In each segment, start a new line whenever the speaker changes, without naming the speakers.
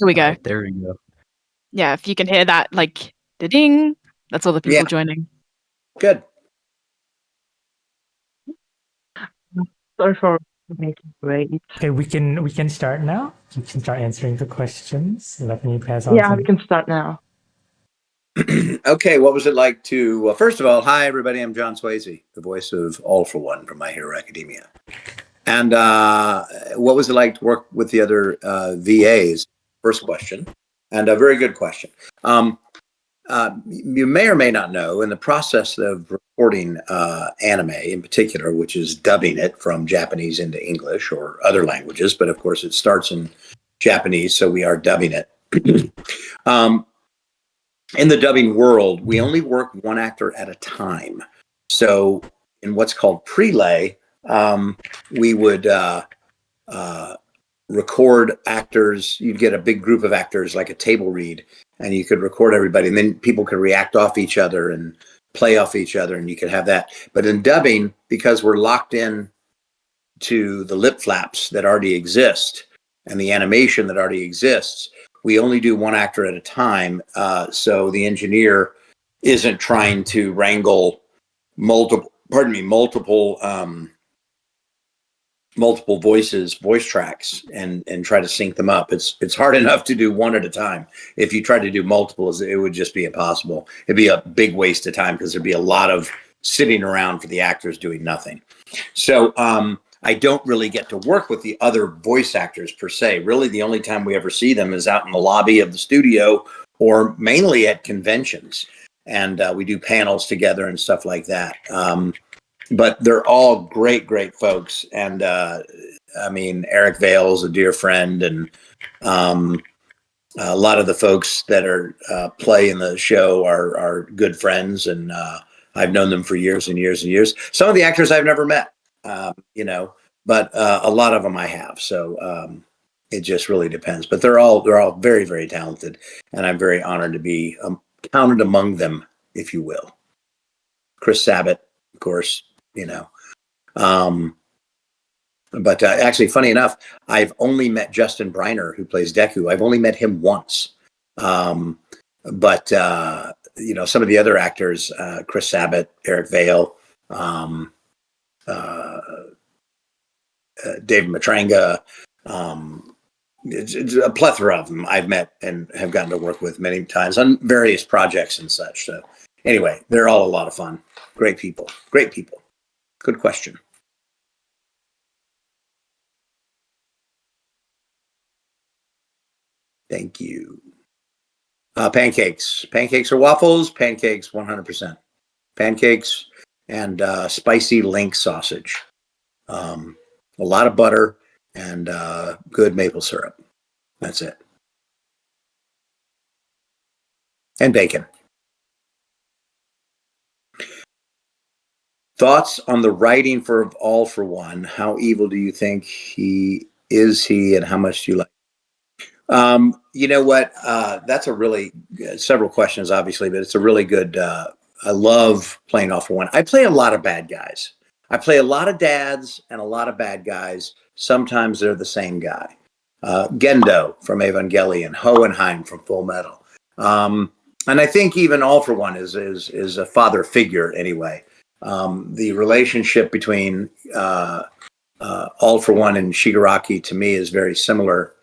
Here we
All
go.
right, there we go.
Yeah, if you can hear that, like, ding, that's all the people joining.
Good.
Sorry for making wait.
Okay, we can start now. We can start answering the questions. Let me pass on.
Yeah, we can start now.
Okay, what was it like to? Well, first of all, hi everybody. I'm John Swasey, the voice of All for One from My Hero Academia. And what was it like to work with the other VAs? First question, and a very good question. You may or may not know, in the process of recording anime in particular, which is dubbing it from Japanese into English or other languages, but of course it starts in Japanese, so we are dubbing it. In the dubbing world, we only work one actor at a time. So in what's called prelay, we would record actors. You'd get a big group of actors, like a table read, and you could record everybody, and then people could react off each other and play off each other, and you could have that. But in dubbing, because we're locked in to the lip flaps that already exist and the animation that already exists, we only do one actor at a time. So the engineer isn't trying to wrangle multiple voice tracks and try to sync them up. It's hard enough to do one at a time. If you tried to do multiples, it would just be impossible. It'd be a big waste of time because there'd be a lot of sitting around for the actors doing nothing. So I don't really get to work with the other voice actors per se. Really, the only time we ever see them is out in the lobby of the studio or mainly at conventions. And we do panels together and stuff like that. But they're all great, great folks. And I mean, Eric Vale's a dear friend, and a lot of the folks that are play in the show are good friends, and I've known them for years and years and years. Some of the actors I've never met, but a lot of them I have. So it just really depends. But they're all very, very talented, and I'm very honored to be counted among them, if you will. Chris Sabat, of course. But actually, funny enough, I've only met Justin Briner, who plays Deku. I've only met him once. But some of the other actors, Chris Sabat, Eric Vale, David Matranga, it's a plethora of them I've met and have gotten to work with many times on various projects and such. So anyway, they're all a lot of fun. Great people. Great people. Good question. Thank you. Pancakes. Pancakes or waffles? Pancakes, 100%. Pancakes and spicy link sausage. A lot of butter and good maple syrup. That's it. And bacon. Thoughts on the writing for All for One? How evil do you think he is, and how much do you like? You know what? That's a really several questions, obviously, but it's a really good. I love playing All for One. I play a lot of bad guys. I play a lot of dads and a lot of bad guys. Sometimes they're the same guy. Gendo from Evangelion, Hohenheim from Full Metal, and I think even All for One is a father figure anyway. The relationship between All for One and Shigaraki to me is very similar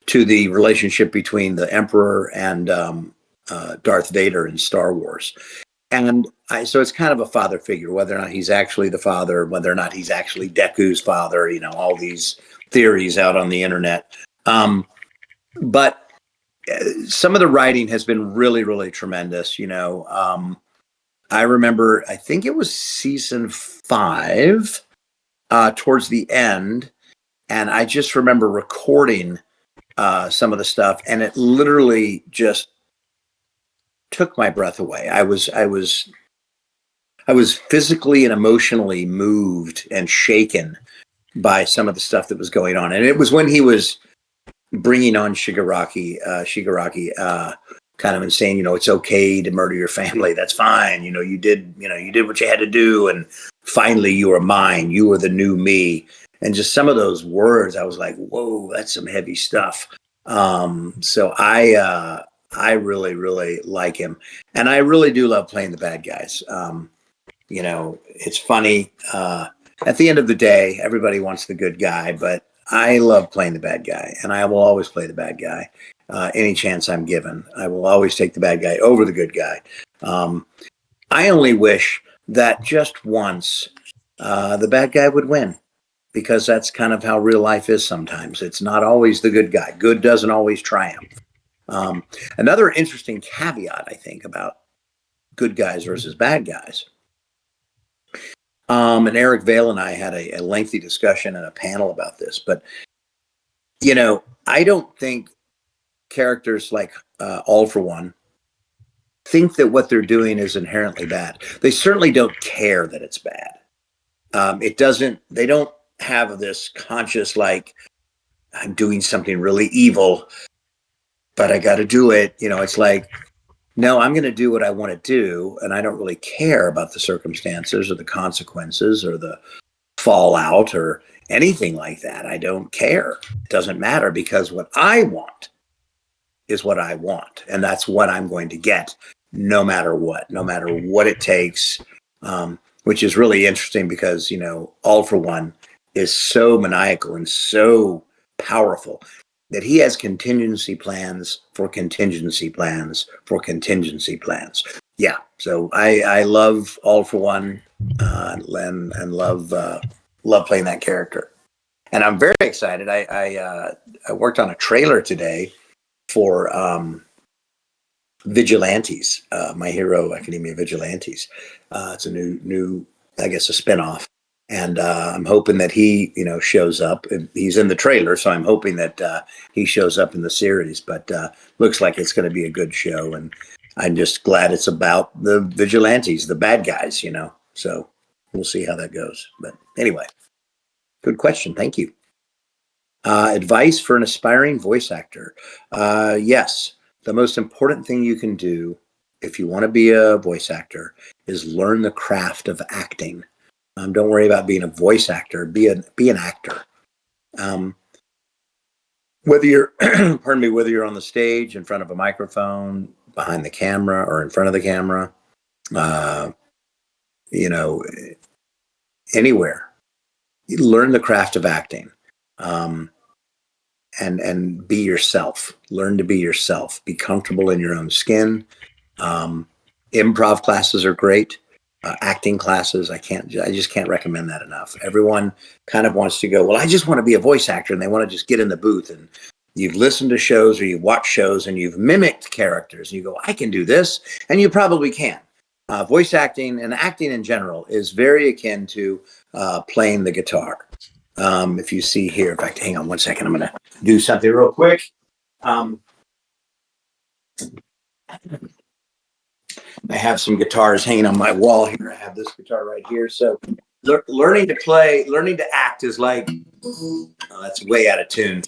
to the relationship between the Emperor and Darth Vader in Star Wars. And so it's kind of a father figure, whether or not he's actually the father, whether or not he's actually Deku's father, all these theories out on the internet. But some of the writing has been really, really tremendous. I remember, I think it was season 5 towards the end. And I just remember recording some of the stuff, and it literally just took my breath away. I was physically and emotionally moved and shaken by some of the stuff that was going on. And it was when he was bringing on Shigaraki, kind of and saying, it's okay to murder your family. That's fine. You did what you had to do. And finally you are mine. You are the new me. And just some of those words, I was like, whoa, that's some heavy stuff. So I really, really like him, and I really do love playing the bad guys. You know, it's funny. At the end of the day, everybody wants the good guy, but I love playing the bad guy, and I will always play the bad guy. Any chance I'm given, I will always take the bad guy over the good guy. I only wish that just once the bad guy would win, because that's kind of how real life is sometimes. It's not always the good guy. Good doesn't always triumph. Another interesting caveat, I think, about good guys versus bad guys. And Eric Vale and I had a lengthy discussion and a panel about this, but you know, I don't think characters like All for One think that what they're doing is inherently bad. They certainly don't care that it's bad. It doesn't. They don't have this conscious like, I'm doing something really evil, but I got to do it. You know, it's like, no, I'm going to do what I want to do, and I don't really care about the circumstances or the consequences or the fallout or anything like that. I don't care. It doesn't matter, because what I want is what I want, and that's what I'm going to get, no matter what it takes. Which is really interesting, because, you know, All for One is so maniacal and so powerful that he has contingency plans for contingency plans for contingency plans. Yeah, so I love All for One, and love playing that character, and I'm very excited. I worked on a trailer today for Vigilantes, My Hero Academia Vigilantes. It's a new, I guess, a spinoff, and I'm hoping that he, you know, shows up. He's in the trailer, so I'm hoping that he shows up in the series. But looks like it's going to be a good show, and I'm just glad it's about the vigilantes, the bad guys, you know. So we'll see how that goes. But anyway, good question. Thank you. Advice for an aspiring voice actor. Yes. The most important thing you can do if you want to be a voice actor is learn the craft of acting. Don't worry about being a voice actor. Be an actor. Whether you're, pardon me, whether you're on the stage, in front of a microphone, behind the camera, or in front of the camera, you know, anywhere, you learn the craft of acting. And be yourself. Learn to be yourself. Be comfortable in your own skin. Improv classes are great. Acting classes, I just can't recommend that enough. Everyone kind of wants to go, well, I just want to be a voice actor, and they want to just get in the booth, and you've listened to shows or you've watched shows and you've mimicked characters, and you go, I can do this, and you probably can. Voice acting and acting in general is very akin to playing the guitar. If you see here, in fact, hang on one second, I'm going to do something real quick. I have some guitars hanging on my wall here. I have this guitar right here. So learning to act is like, oh, that's way out of tune.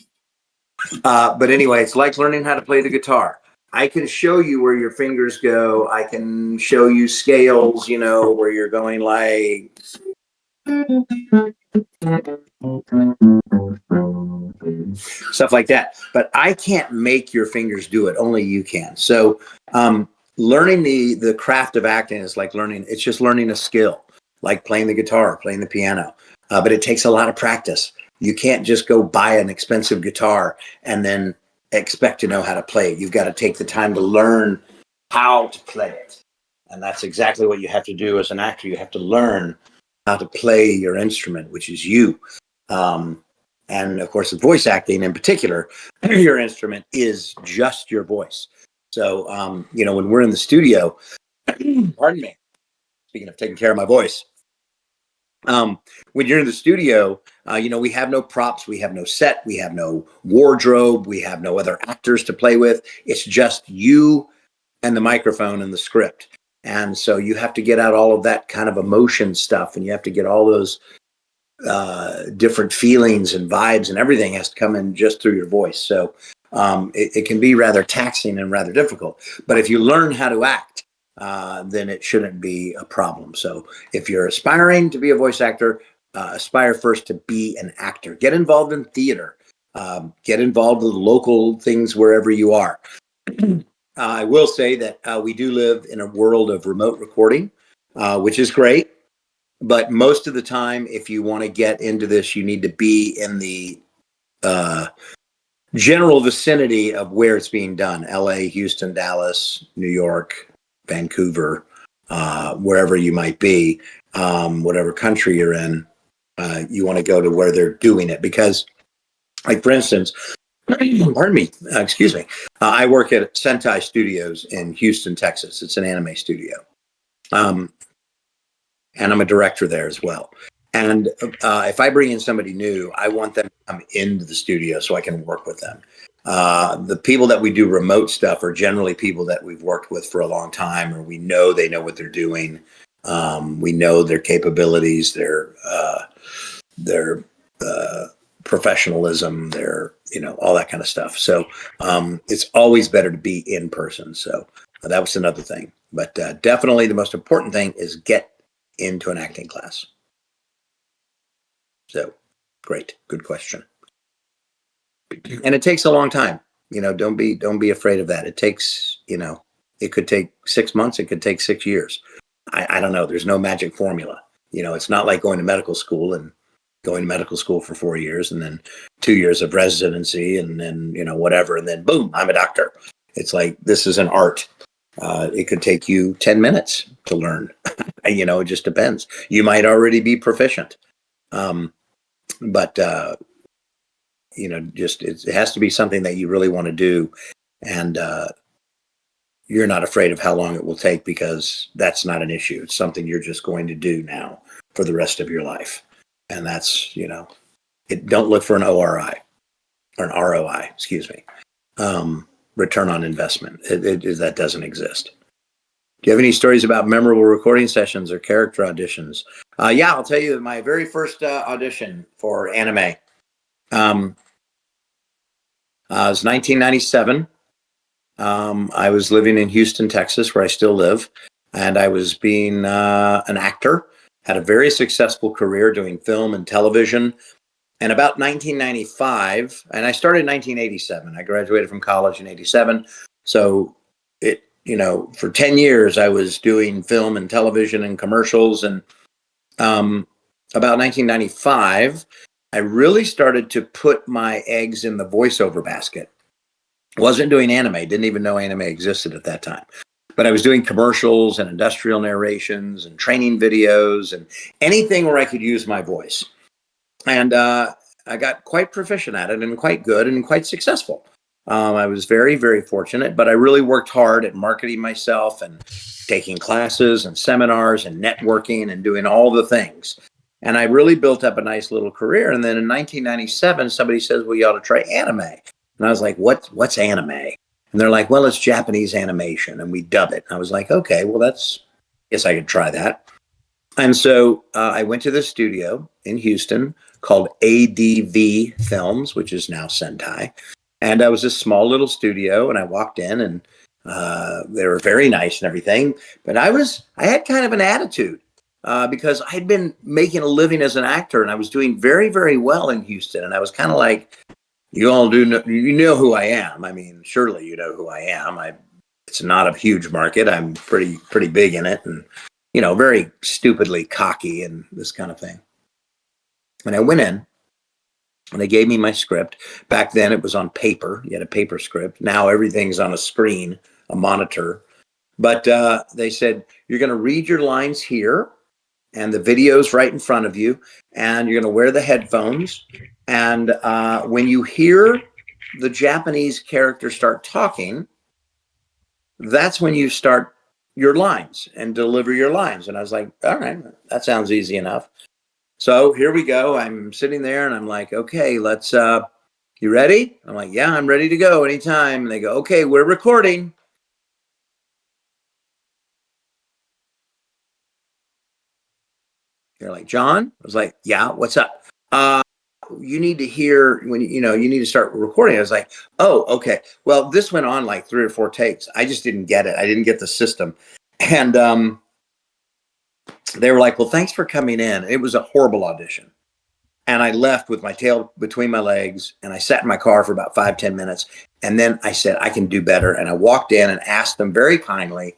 But anyway, it's like learning how to play the guitar. I can show you where your fingers go. I can show you scales, you know, where you're going like, stuff like that. But I can't make your fingers do it. Only you can. So learning the craft of acting is like it's just learning a skill, like playing the guitar, playing the piano. But it takes a lot of practice. You can't just go buy an expensive guitar and then expect to know how to play it. You've got to take the time to learn how to play it. And that's exactly what you have to do as an actor. You have to learn how to play your instrument, which is you. And of course, with voice acting in particular, your instrument is just your voice. So, you know, when we're in the studio, pardon me, speaking of taking care of my voice, when you're in the studio, you know, we have no props, we have no set, we have no wardrobe, we have no other actors to play with. It's just you and the microphone and the script. And so you have to get out all of that kind of emotion stuff, and you have to get all those different feelings and vibes, and everything has to come in just through your voice. So it can be rather taxing and rather difficult. But if you learn how to act, then it shouldn't be a problem. So if you're aspiring to be a voice actor, aspire first to be an actor. Get involved in theater. Get involved with local things wherever you are. I will say that we do live in a world of remote recording, which is great. But most of the time, if you want to get into this, you need to be in the general vicinity of where it's being done. LA, Houston, Dallas, New York, Vancouver, wherever you might be, whatever country you're in, you want to go to where they're doing it. Because, like, for instance, pardon me, excuse me, I work at Sentai Studios in Houston, Texas. It's an anime studio. And I'm a director there as well. And if I bring in somebody new, I want them to come into the studio so I can work with them. The people that we do remote stuff are generally people that we've worked with for a long time, or we know they know what they're doing. We know their capabilities, their professionalism, their, all that kind of stuff. So it's always better to be in person. So that was another thing. But definitely the most important thing is get into an acting class. So great, good question. And it takes a long time. Don't be afraid of that. It takes, it could take 6 months, it could take 6 years. I don't know. There's no magic formula. It's not like going to medical school and going to medical school for 4 years and then 2 years of residency and then, whatever. And then boom, I'm a doctor. It's like, this is an art. It could take you 10 minutes to learn. It just depends. You might already be proficient. But just it has to be something that you really want to do. And you're not afraid of how long it will take, because that's not an issue. It's something you're just going to do now for the rest of your life. And that's, don't look for an ORI or an ROI, excuse me. Return on investment. That doesn't exist. Do you have any stories about memorable recording sessions or character auditions? Yeah, I'll tell you my very first audition for anime. It was 1997. I was living in Houston, Texas, where I still live, and I was being an actor. Had a very successful career doing film and television. And about 1995, and I started in 1987. I graduated from college in 87. So for 10 years, I was doing film and television and commercials. And about 1995, I really started to put my eggs in the voiceover basket. Wasn't doing anime, didn't even know anime existed at that time. But I was doing commercials and industrial narrations and training videos and anything where I could use my voice. And I got quite proficient at it and quite good and quite successful. I was very, very fortunate, but I really worked hard at marketing myself and taking classes and seminars and networking and doing all the things. And I really built up a nice little career. And then in 1997, somebody says, well, you ought to try anime. And I was like, what's anime? And they're like, well, it's Japanese animation and we dub it. And I was like, okay, well, guess I could try that. And so I went to the studio in Houston called ADV Films, which is now Sentai. And I was a small little studio, and I walked in, and they were very nice and everything. But I had kind of an attitude because I'd been making a living as an actor, and I was doing very, very well in Houston. And I was kind of like, you all do know, you know who I am. I mean, surely you know who I am. It's not a huge market. I'm pretty big in it, and very stupidly cocky and this kind of thing. And I went in, and they gave me my script. Back then, it was on paper. You had a paper script. Now everything's on a screen, a monitor. But they said, you're going to read your lines here, and the video's right in front of you, and you're going to wear the headphones. And when you hear the Japanese character start talking, that's when you start your lines and deliver your lines. And I was like, all right, that sounds easy enough. So here we go. I'm sitting there and I'm like, okay, let's, you ready? I'm like, yeah, I'm ready to go anytime. And they go, okay, we're recording. They're like, John? I was like, yeah, what's up? You need to hear when, you need to start recording. I was like, oh, okay. Well, this went on like 3 or 4 takes. I just didn't get it. I didn't get the system. And they were like, well, thanks for coming in. It was a horrible audition. And I left with my tail between my legs, and I sat in my car for about 5-10 minutes. And then I said, I can do better. And I walked in and asked them very kindly,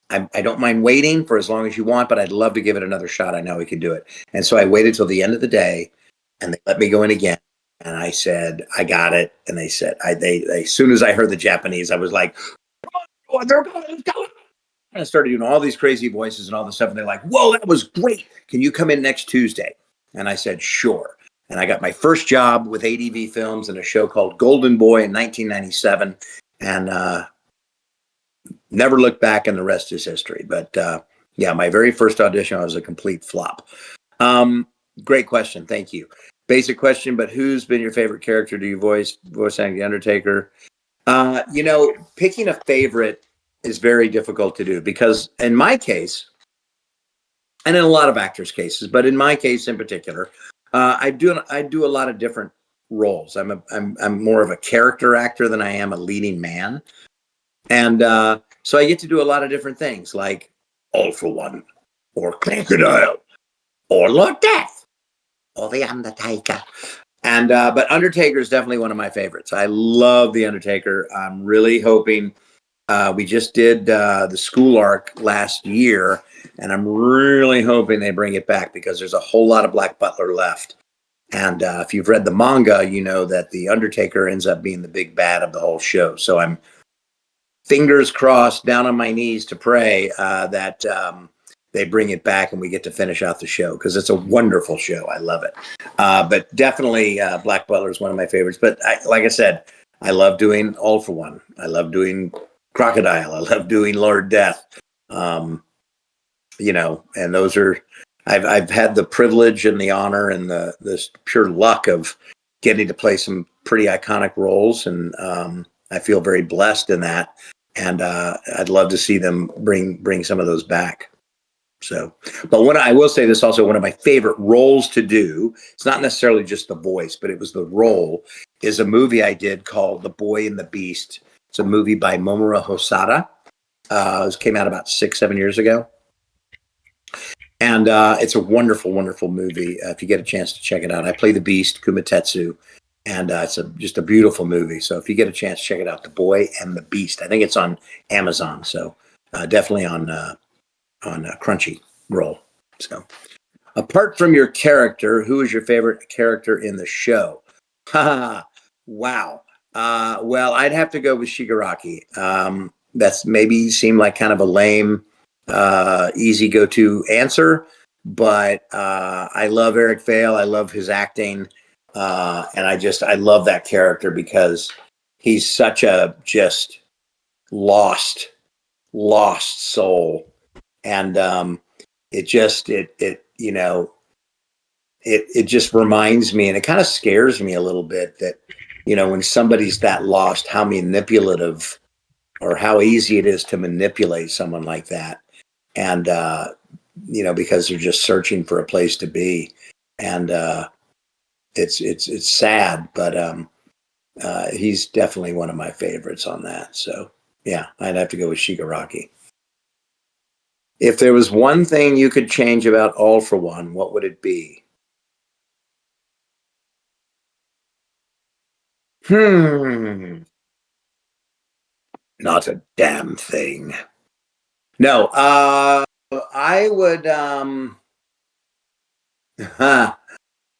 I don't mind waiting for as long as you want, but I'd love to give it another shot. I know we can do it. And so I waited till the end of the day, and they let me go in again. And I said, I got it. And they said, they as soon as I heard the Japanese, I was like, oh, they're going, let's go. And I started doing all these crazy voices and all this stuff. And they're like, whoa, that was great. Can you come in next Tuesday? And I said, sure. And I got my first job with ADV Films in a show called Golden Boy in 1997. And never looked back, and the rest is history. But yeah, my very first audition, I was a complete flop. Great question. Thank you. Basic question, but who's been your favorite character? Do you voice acting The Undertaker? Picking a favorite is very difficult to do because in my case, and in a lot of actors' cases, but in my case in particular, I do a lot of different roles. I'm more of a character actor than I am a leading man, and so I get to do a lot of different things, like All for One, or Crocodile, or Lord Death, or The Undertaker. And but Undertaker is definitely one of my favorites. I love The Undertaker. I'm really hoping we just did the school arc last year, and I'm really hoping they bring it back because there's a whole lot of Black Butler left. And if you've read the manga, you know that the Undertaker ends up being the big bad of the whole show. So I'm fingers crossed, down on my knees to pray that they bring it back and we get to finish out the show because it's a wonderful show. I love it. But definitely Black Butler is one of my favorites. But like I said, I love doing All for One. I love doing Crocodile. I love doing Lord Death. And those are, I've had the privilege and the honor and the pure luck of getting to play some pretty iconic roles. And I feel very blessed in that. And I'd love to see them bring some of those back. So, but what I will say, this also one of my favorite roles to do. It's not necessarily just the voice, but it was the role. Is a movie I did called The Boy and the Beast. It's a movie by Mamoru Hosoda. It came out about 6-7 years ago, and it's a wonderful, wonderful movie. If you get a chance to check it out, I play the Beast, Kumatetsu, and it's just a beautiful movie. So if you get a chance, check it out. The Boy and the Beast. I think it's on Amazon. So definitely on Crunchyroll. So, apart from your character, who is your favorite character in the show? Wow. Well, I'd have to go with Shigaraki. That's maybe seemed like kind of a lame, easy go-to answer, but I love Eric Vale. I love his acting, and I love that character because he's such a just lost soul. And it just reminds me, and it kind of scares me a little bit that, when somebody's that lost, how manipulative or how easy it is to manipulate someone like that. And, because they're just searching for a place to be. And it's sad, but he's definitely one of my favorites on that. So, yeah, I'd have to go with Shigaraki. If there was one thing you could change about All for One, what would it be? Not a damn thing. No, I would, I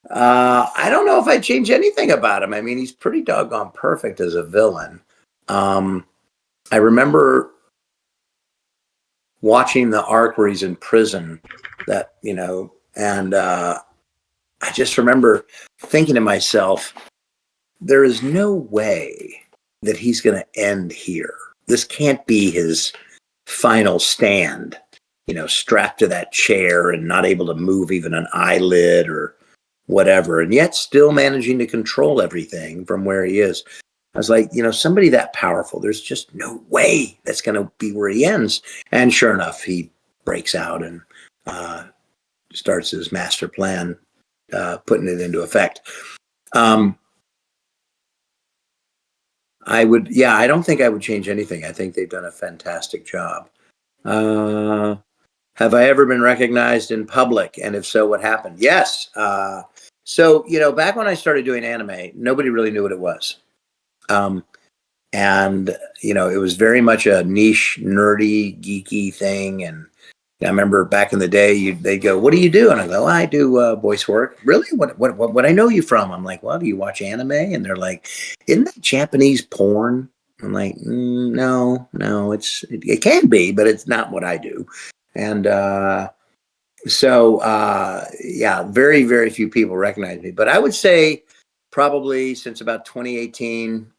don't know if I'd change anything about him. I mean, he's pretty doggone perfect as a villain. I remember watching the arc where he's in prison and I just remember thinking to myself, there is no way that he's going to end here. This can't be his final stand, strapped to that chair and not able to move even an eyelid or whatever, and yet still managing to control everything from where he is. I was like, somebody that powerful, there's just no way that's going to be where he ends. And sure enough, he breaks out and starts his master plan, putting it into effect. I don't think I would change anything. I think they've done a fantastic job. Have I ever been recognized in public? And if so, what happened? Yes. So, back when I started doing anime, nobody really knew what it was. And, it was very much a niche, nerdy, geeky thing. And I remember back in the day, they'd go, "What do you do?" And I go, "I do voice work." "Really? What I know you from?" I'm like, "Well, do you watch anime?" And they're like, "Isn't that Japanese porn?" I'm like, No, it can be, but it's not what I do. And so, yeah, very, very few people recognize me. But I would say probably since about 2018,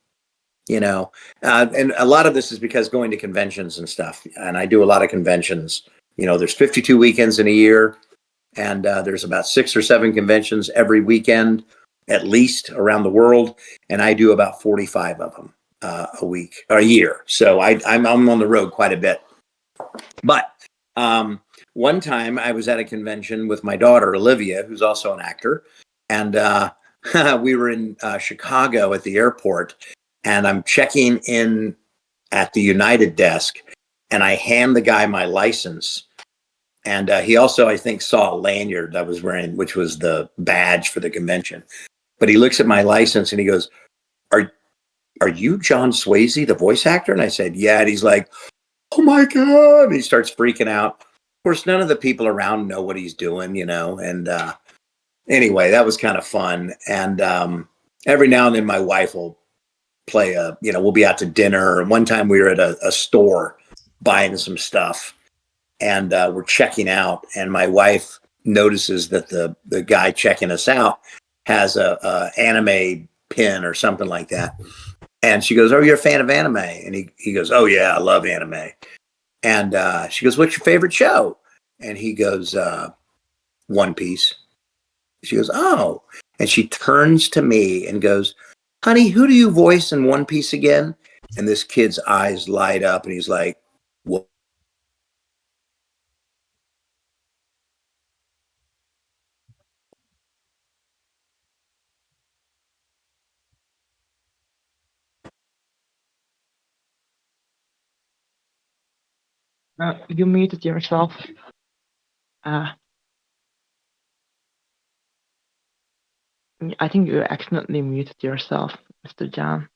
and a lot of this is because going to conventions and stuff. And I do a lot of conventions. There's 52 weekends in a year, and there's about 6 or 7 conventions every weekend, at least around the world. And I do about 45 of them a week or a year. So I'm on the road quite a bit. But one time I was at a convention with my daughter, Olivia, who's also an actor. And we were in Chicago at the airport, and I'm checking in at the United desk, and I hand the guy my license. And he also, I think, saw a lanyard I was wearing, which was the badge for the convention. But he looks at my license and he goes, Are you John Swasey, the voice actor? And I said, "Yeah." And he's like, "Oh my God." And he starts freaking out. Of course, none of the people around know what he's doing, And anyway, that was kind of fun. And every now and then my wife will play we'll be out to dinner. And one time we were at a store buying some stuff, and we're checking out, and my wife notices that the guy checking us out has a anime pin or something like that. And she goes, "Oh, you're a fan of anime?" And he goes, "Oh yeah, I love anime." And she goes, "What's your favorite show?" And he goes, "One Piece." She goes, "Oh." And she turns to me and goes, "Honey, who do you voice in One Piece again?" And this kid's eyes light up, and he's like, "What?"
You muted yourself. I think you accidentally muted yourself, Mr. John.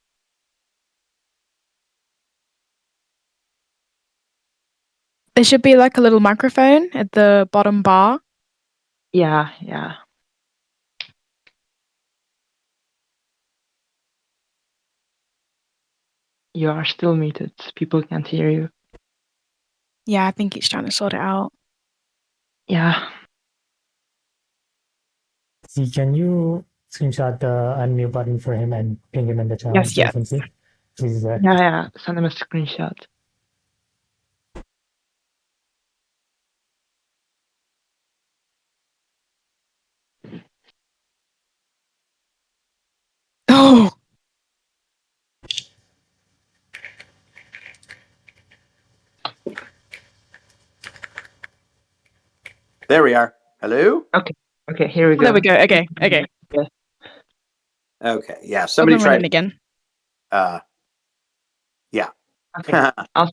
There should be like a little microphone at the bottom bar.
Yeah. You are still muted. People can't hear you.
Yeah, I think he's trying to sort it out.
Yeah.
See, can you screenshot the unmute button for him and ping him in the chat?
Yes,
so I
yes.
can see? Please,
Yeah. Send him a screenshot.
Oh,
There we are. Hello?
Okay, here we go.
there we go. Okay.
Okay. Yeah.
Hold
Somebody
on, run it
tried.
again.
Yeah.
Okay. I'll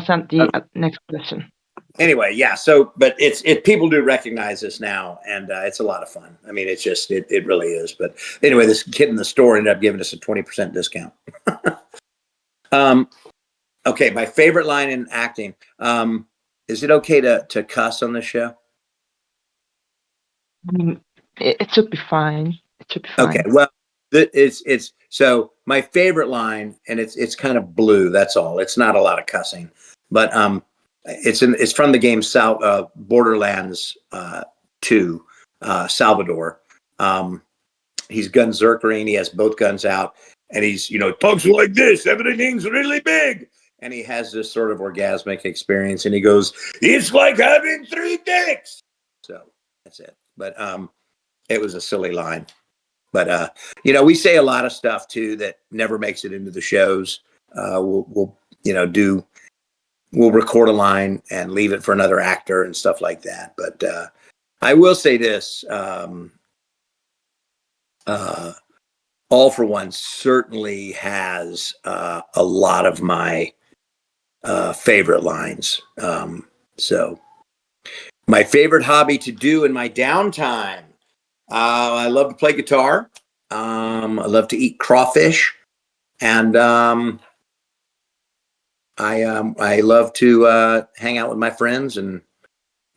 send the next question.
Anyway, yeah. So, but people do recognize this now, and it's a lot of fun. I mean, it's just it really is. But anyway, this kid in the store ended up giving us a 20% discount. Okay, my favorite line in acting. Is it okay to cuss on this show?
I mean, it should be fine. It should be fine.
Okay, well, it's so my favorite line, and it's kind of blue. That's all. It's not a lot of cussing, but it's from the game Borderlands 2, Salvador. He's gunzerkering. He has both guns out, and he's talks like this. Everything's really big, and he has this sort of orgasmic experience, and he goes, "It's like having 3 dicks." So that's it. But it was a silly line. But we say a lot of stuff too that never makes it into the shows. We'll record a line and leave it for another actor and stuff like that. But I will say this: All for One certainly has a lot of my favorite lines. So my favorite hobby to do in my downtime. I love to play guitar. I love to eat crawfish, and I love to hang out with my friends and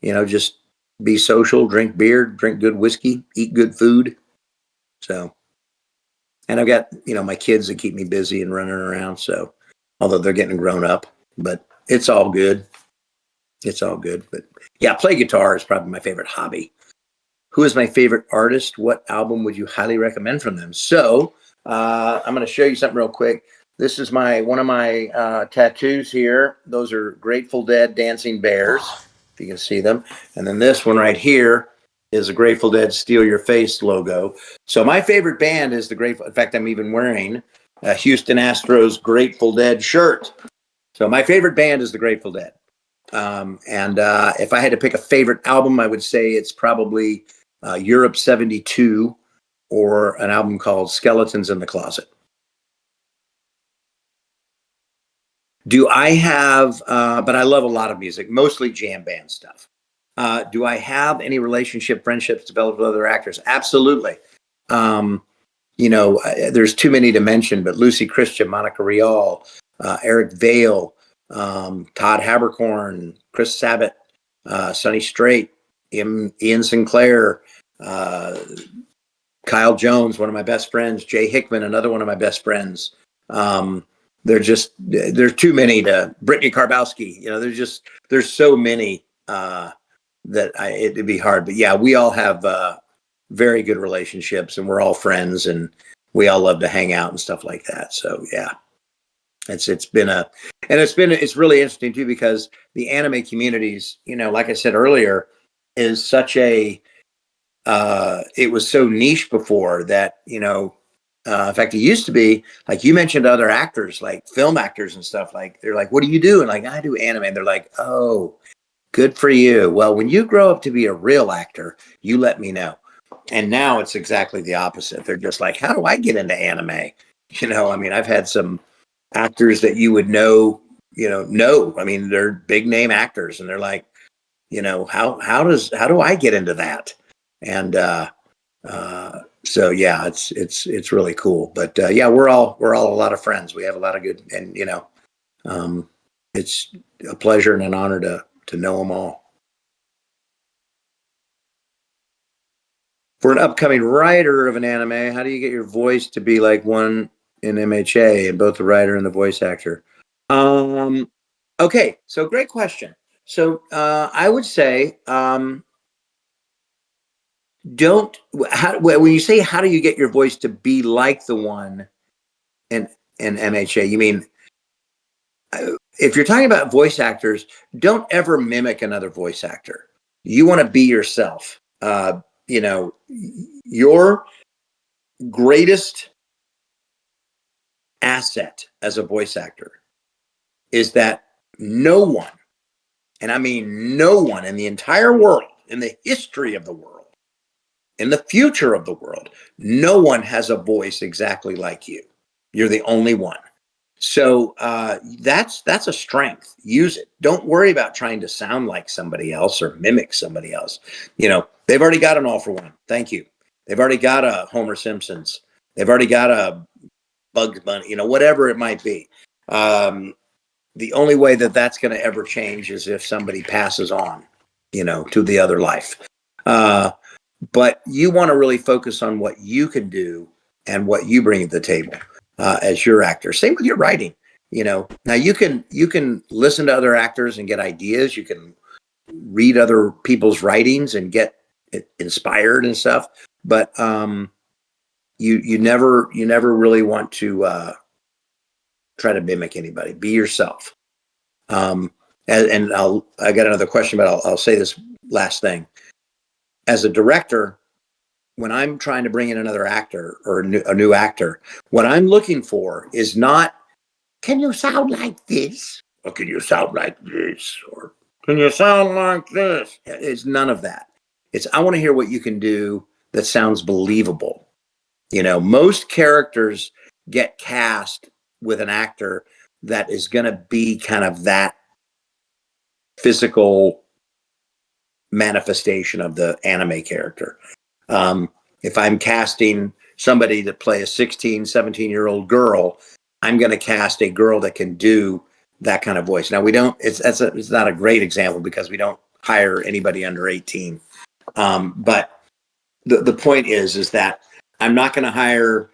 just be social, drink beer, drink good whiskey, eat good food. So, and I've got my kids that keep me busy and running around. So, although they're getting grown up, but it's all good. It's all good. But yeah, play guitar is probably my favorite hobby. Who is my favorite artist? What album would you highly recommend from them? So I'm going to show you something real quick. This is one of my tattoos here. Those are Grateful Dead dancing bears, if you can see them. And then this one right here is a Grateful Dead Steal Your Face logo. So my favorite band is the Grateful. In fact, I'm even wearing a Houston Astros Grateful Dead shirt. So my favorite band is the Grateful Dead. And if I had to pick a favorite album, I would say it's probably Europe 72 or an album called Skeletons in the Closet. Do I have, but I love a lot of music, mostly jam band stuff. Do I have any friendships developed with other actors? Absolutely. There's too many to mention, but Lucy Christian, Monica Rial, Eric Vale, Todd Habercorn, Chris Sabat, Sonny Strait, Ian Sinclair, Kyle Jones, one of my best friends, Jay Hickman, another one of my best friends. There's too many to Brittany Karbowski. There's so many that it'd be hard. But yeah, we all have very good relationships, and we're all friends, and we all love to hang out and stuff like that. So yeah, it's really interesting too, because the anime communities, like I said earlier, is such a it was so niche before that, in fact, it used to be like you mentioned other actors, like film actors and stuff. Like they're like, "What do you do?" And like, "I do anime." And they're like, "Oh, good for you. Well, when you grow up to be a real actor, you let me know." And now it's exactly the opposite. They're just like, "How do I get into anime?" I mean, I've had some actors that you would know. I mean, they're big name actors, and they're like, how do I get into that? And so yeah, it's really cool. But yeah, we're all a lot of friends. We have a lot of good, and it's a pleasure and an honor to know them all. For an upcoming writer of an anime, how do you get your voice to be like one in MHA, and both the writer and the voice actor? Okay, so great question. So I would say when you say how do you get your voice to be like the one in MHA, you mean if you're talking about voice actors, don't ever mimic another voice actor. You want to be yourself. Your greatest asset as a voice actor is that no one, and I mean no one in the entire world, in the history of the world, in the future of the world, no one has a voice exactly like you. You're the only one. So that's a strength. Use it. Don't worry about trying to sound like somebody else or mimic somebody else. They've already got an All for One. Thank you. They've already got a Homer Simpson's. They've already got a Bugs Bunny. Whatever it might be. The only way that that's going to ever change is if somebody passes on, to the other life. But you want to really focus on what you can do and what you bring to the table as your actor. Same with your writing. Now you can listen to other actors and get ideas. You can read other people's writings and get inspired and stuff. But you never really want to try to mimic anybody. Be yourself. And I got another question, but I'll say this last thing. As a director, when I'm trying to bring in another actor or a new actor, what I'm looking for is not, can you sound like this? Or can you sound like this? Or can you sound like this? It's none of that. It's, I want to hear what you can do that sounds believable. Most characters get cast with an actor that is going to be kind of that physical manifestation of the anime character. if I'm casting somebody to play a 16, 17-year-old girl, I'm going to cast a girl that can do that kind of voice. Now it's not a great example because we don't hire anybody under 18. But the point is that I'm not going to hire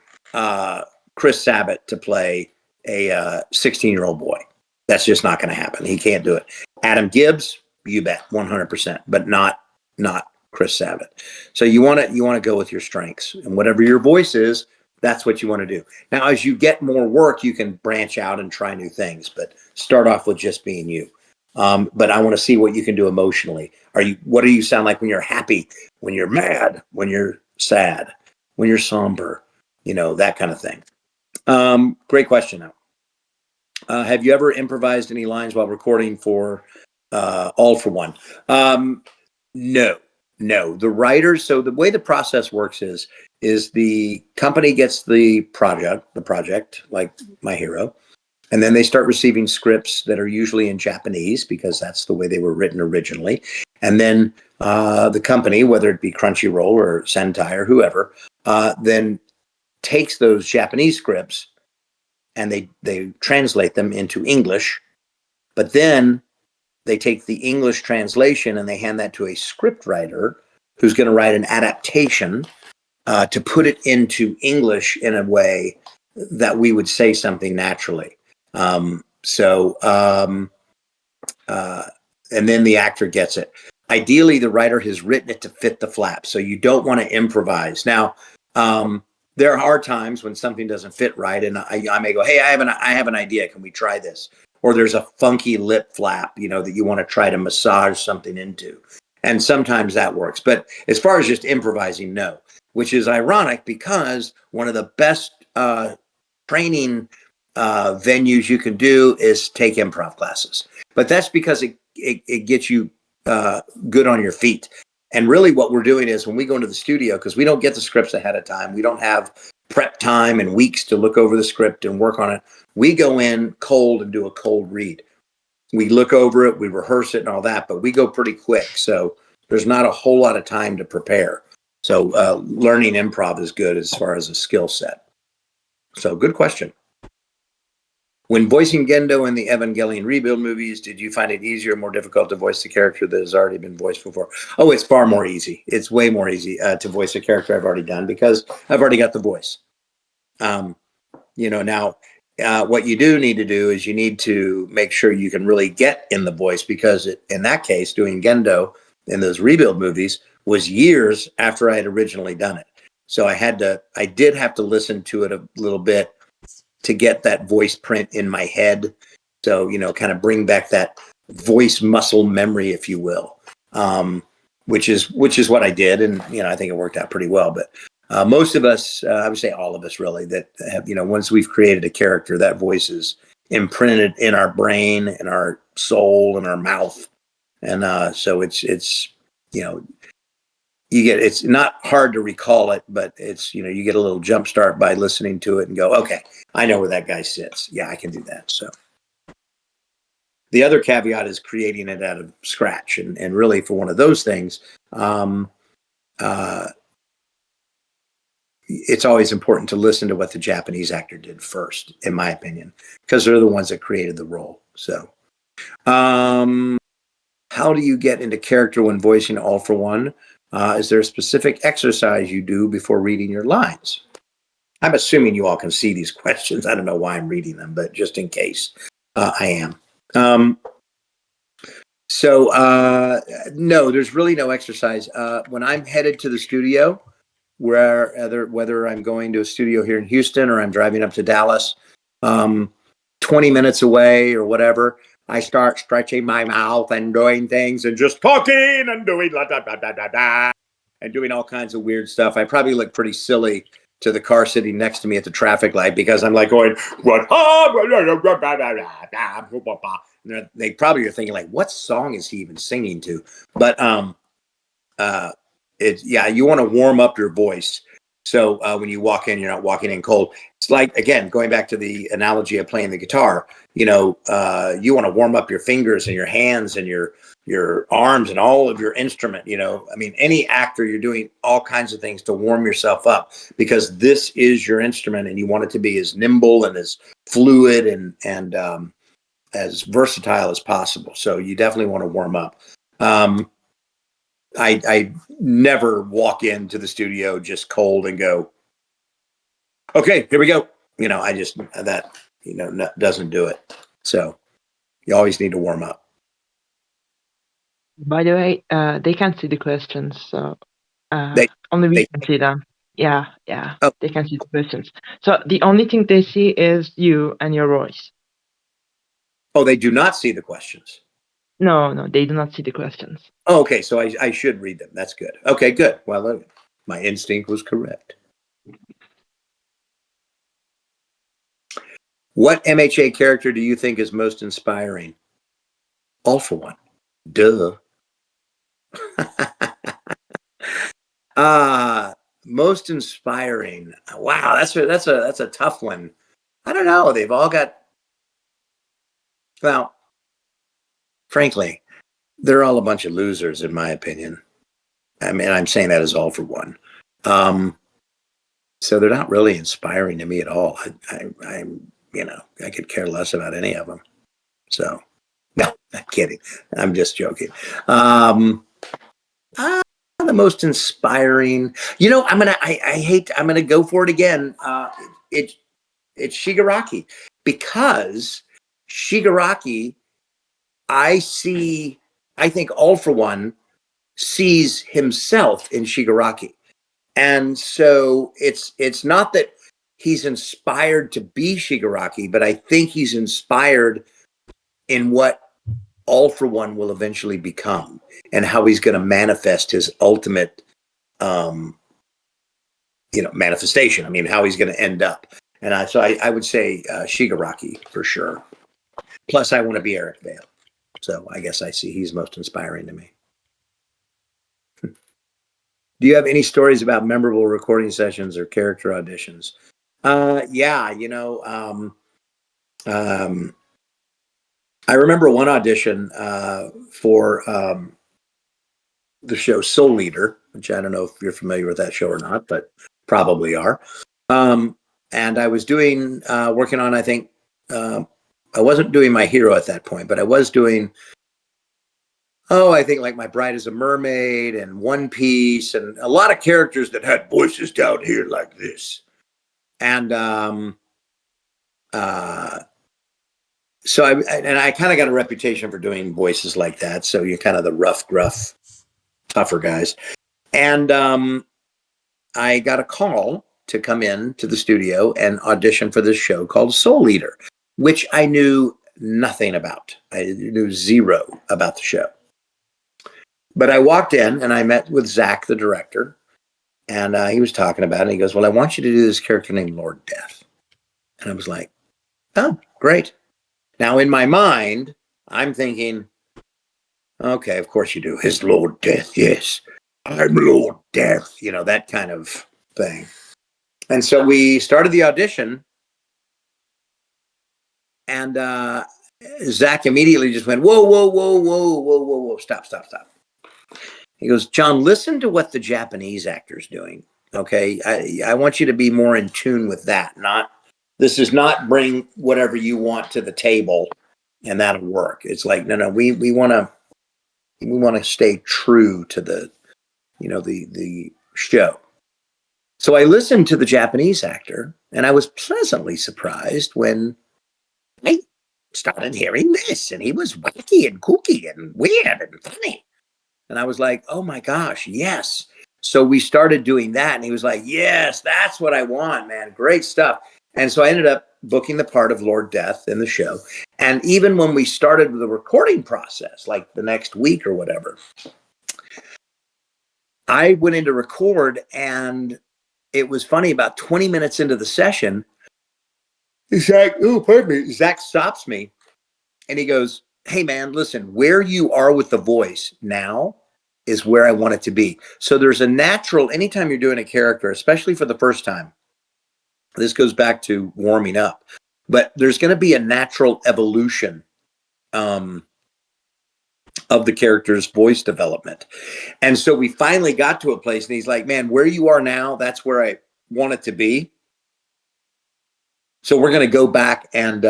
Chris Sabat to play a 16-year-old boy. That's just not going to happen. He can't do it. Adam Gibbs, you bet, 100%, but not Chris Sabat. So you want to go with your strengths, and whatever your voice is, that's what you want to do. Now, as you get more work, you can branch out and try new things, but start off with just being you. But I want to see what you can do emotionally. What do you sound like when you're happy, when you're mad, when you're sad, when you're somber, that kind of thing. Great question. Now, have you ever improvised any lines while recording for All for One? No. The writers. So the way the process works is the company gets the project, like my hero, and then they start receiving scripts that are usually in Japanese because that's the way they were written originally. And then the company, whether it be Crunchyroll or Sentai or whoever, then takes those Japanese scripts and they translate them into English. But then they take the English translation and they hand that to a script writer who's going to write an adaptation to put it into English in a way that we would say something naturally. And then the actor gets it. Ideally, the writer has written it to fit the flap. So you don't want to improvise. Now, there are times when something doesn't fit right. And I may go, hey, I have an idea. Can we try this? Or there's a funky lip flap, that you want to try to massage something into. And sometimes that works. But as far as just improvising, no, which is ironic because one of the best training venues you can do is take improv classes. But that's because it gets you good on your feet. And really what we're doing is when we go into the studio, because we don't get the scripts ahead of time, we don't have prep time and weeks to look over the script and work on it. We go in cold and do a cold read. We look over it, we rehearse it and all that, but we go pretty quick. So there's not a whole lot of time to prepare. So learning improv is good as far as a skill set. So good question. When voicing Gendo in the Evangelion Rebuild movies, did you find it easier or more difficult to voice the character that has already been voiced before? Oh, it's far more easy. It's way more easy to voice a character I've already done because I've already got the voice. Now, what you do need to do is you need to make sure you can really get in the voice because in that case, doing Gendo in those Rebuild movies was years after I had originally done it. So I did have to listen to it a little bit to get that voice print in my head. So, kind of bring back that voice muscle memory, if you will, which is what I did. And, I think it worked out pretty well. But most of us, I would say all of us really, that have, once we've created a character, that voice is imprinted in our brain, in our soul, in our mouth. And so it's it's not hard to recall it, but it's, you get a little jump start by listening to it and go, okay, I know where that guy sits. Yeah, I can do that. So the other caveat is creating it out of scratch. And really for one of those things, it's always important to listen to what the Japanese actor did first, in my opinion, because they're the ones that created the role. So how do you get into character when voicing All for One? Is there a specific exercise you do before reading your lines? I'm assuming you all can see these questions. I don't know why I'm reading them, but just in case I am. No, there's really no exercise. When I'm headed to the studio, whether I'm going to a studio here in Houston or I'm driving up to Dallas, 20 minutes away or whatever, I start stretching my mouth and doing things and just talking and doing la da da da da da and doing all kinds of weird stuff. I probably look pretty silly to the car sitting next to me at the traffic light because I'm like going, what? They probably are thinking like, what song is he even singing to? But you want to warm up your voice. So when you walk in, you're not walking in cold. It's like, again, going back to the analogy of playing the guitar, you know, you want to warm up your fingers and your hands and your arms and all of your instrument. You know, I mean, any actor, you're doing all kinds of things to warm yourself up because this is your instrument and you want it to be as nimble and as fluid and as versatile as possible. So you definitely want to warm up. I never walk into the studio just cold and go, okay, here we go. You know, I just, that, you know, doesn't do it. So you always need to warm up.
By the way, they can't see the questions, so
They,
only we
they,
can see them. Yeah, yeah,
oh,
they can see the questions. So the only thing they see is you and your voice.
oh, they do not see the questions.
No, no, they do not see the questions.
Oh, okay. So I should read them. That's good. Okay, good. Well, my instinct was correct. What MHA character do you think is most inspiring? All for One. Duh. Most inspiring. Wow, that's a tough one. I don't know. They've all got, well, frankly, they're all a bunch of losers, in my opinion. I mean, I'm saying that as All for One. So they're not really inspiring to me at all. I'm, you know, I could care less about any of them. So, no, I'm kidding. I'm just joking. The most inspiring, you know, I'm gonna go for it again. It's Shigaraki, because Shigaraki, I think All for One sees himself in Shigaraki. And so it's not that he's inspired to be Shigaraki, but I think he's inspired in what All for One will eventually become and how he's going to manifest his ultimate, you know, manifestation. I mean, how he's going to end up. And I would say Shigaraki for sure. Plus, I want to be Eric Vale. So I guess I see he's most inspiring to me. Do you have any stories about memorable recording sessions or character auditions? Yeah, you know, I remember one audition for the show Soul Leader, which I don't know if you're familiar with that show or not, but probably are. And I was doing, working on, I think, I wasn't doing My Hero at that point, but I was doing, I think like My Bride is a Mermaid and One Piece and a lot of characters that had voices down here like this. And so I kind of got a reputation for doing voices like that. So you're kind of the rough, gruff, tougher guys. And I got a call to come in to the studio and audition for this show called Soul Leader, which I knew nothing about. I knew zero about the show. But I walked in and I met with Zach, the director, and he was talking about it. And he goes, well, I want you to do this character named Lord Death. And I was like, oh, great. Now, in my mind, I'm thinking, okay, of course you do. His Lord Death, yes. I'm Lord Death, you know, that kind of thing. And so we started the audition, and Zach immediately just went, whoa, whoa, whoa, whoa, whoa, whoa, whoa, stop, stop, stop. He goes, John, listen to what the Japanese actor's doing, okay? I want you to be more in tune with that. This is not bring whatever you want to the table and that'll work. It's like, no, we want to stay true to the, you know, the show. So I listened to the Japanese actor and I was pleasantly surprised when I started hearing this, and he was wacky and kooky and weird and funny. And I was like, oh my gosh, yes. So we started doing that, and he was like, yes, that's what I want, man. Great stuff. And so I ended up booking the part of Lord Death in the show. And even when we started the recording process, like the next week or whatever, I went in to record, and it was funny, about 20 minutes into the session, Zach stops me and he goes, hey man, listen, where you are with the voice now is where I want it to be. So there's a natural, anytime you're doing a character, especially for the first time, this goes back to warming up, but there's going to be a natural evolution of the character's voice development. And so we finally got to a place and he's like, man, where you are now, that's where I want it to be. So we're going to go back and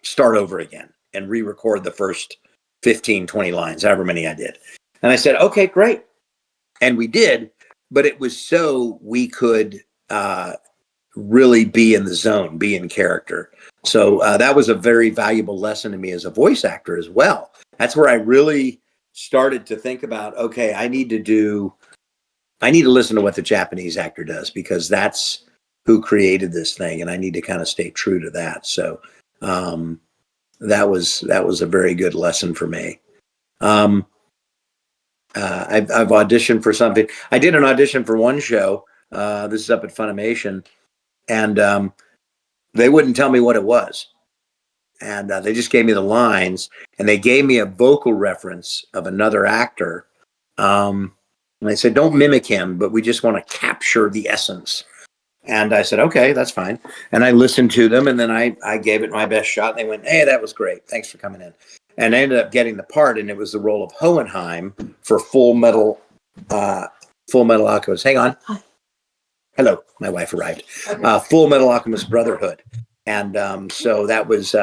start over again and re-record the first 15, 20 lines, however many I did. And I said, okay, great. And we did, but it was so we could really be in the zone, be in character. So that was a very valuable lesson to me as a voice actor as well. That's where I really started to think about, okay, I need to listen to what the Japanese actor does, because that's who created this thing. And I need to kind of stay true to that. So that was a very good lesson for me. I've auditioned for something. I did an audition for one show. This is up at Funimation, and they wouldn't tell me what it was. And they just gave me the lines, and they gave me a vocal reference of another actor. And they said, don't mimic him, but we just want to capture the essence. And I said, okay, that's fine. And I listened to them, and then I gave it my best shot. And they went, hey, that was great. Thanks for coming in. And I ended up getting the part, and it was the role of Hohenheim for Full Metal Alchemist. Hang on. Hello, my wife arrived. Full Metal Alchemist Brotherhood. And so that was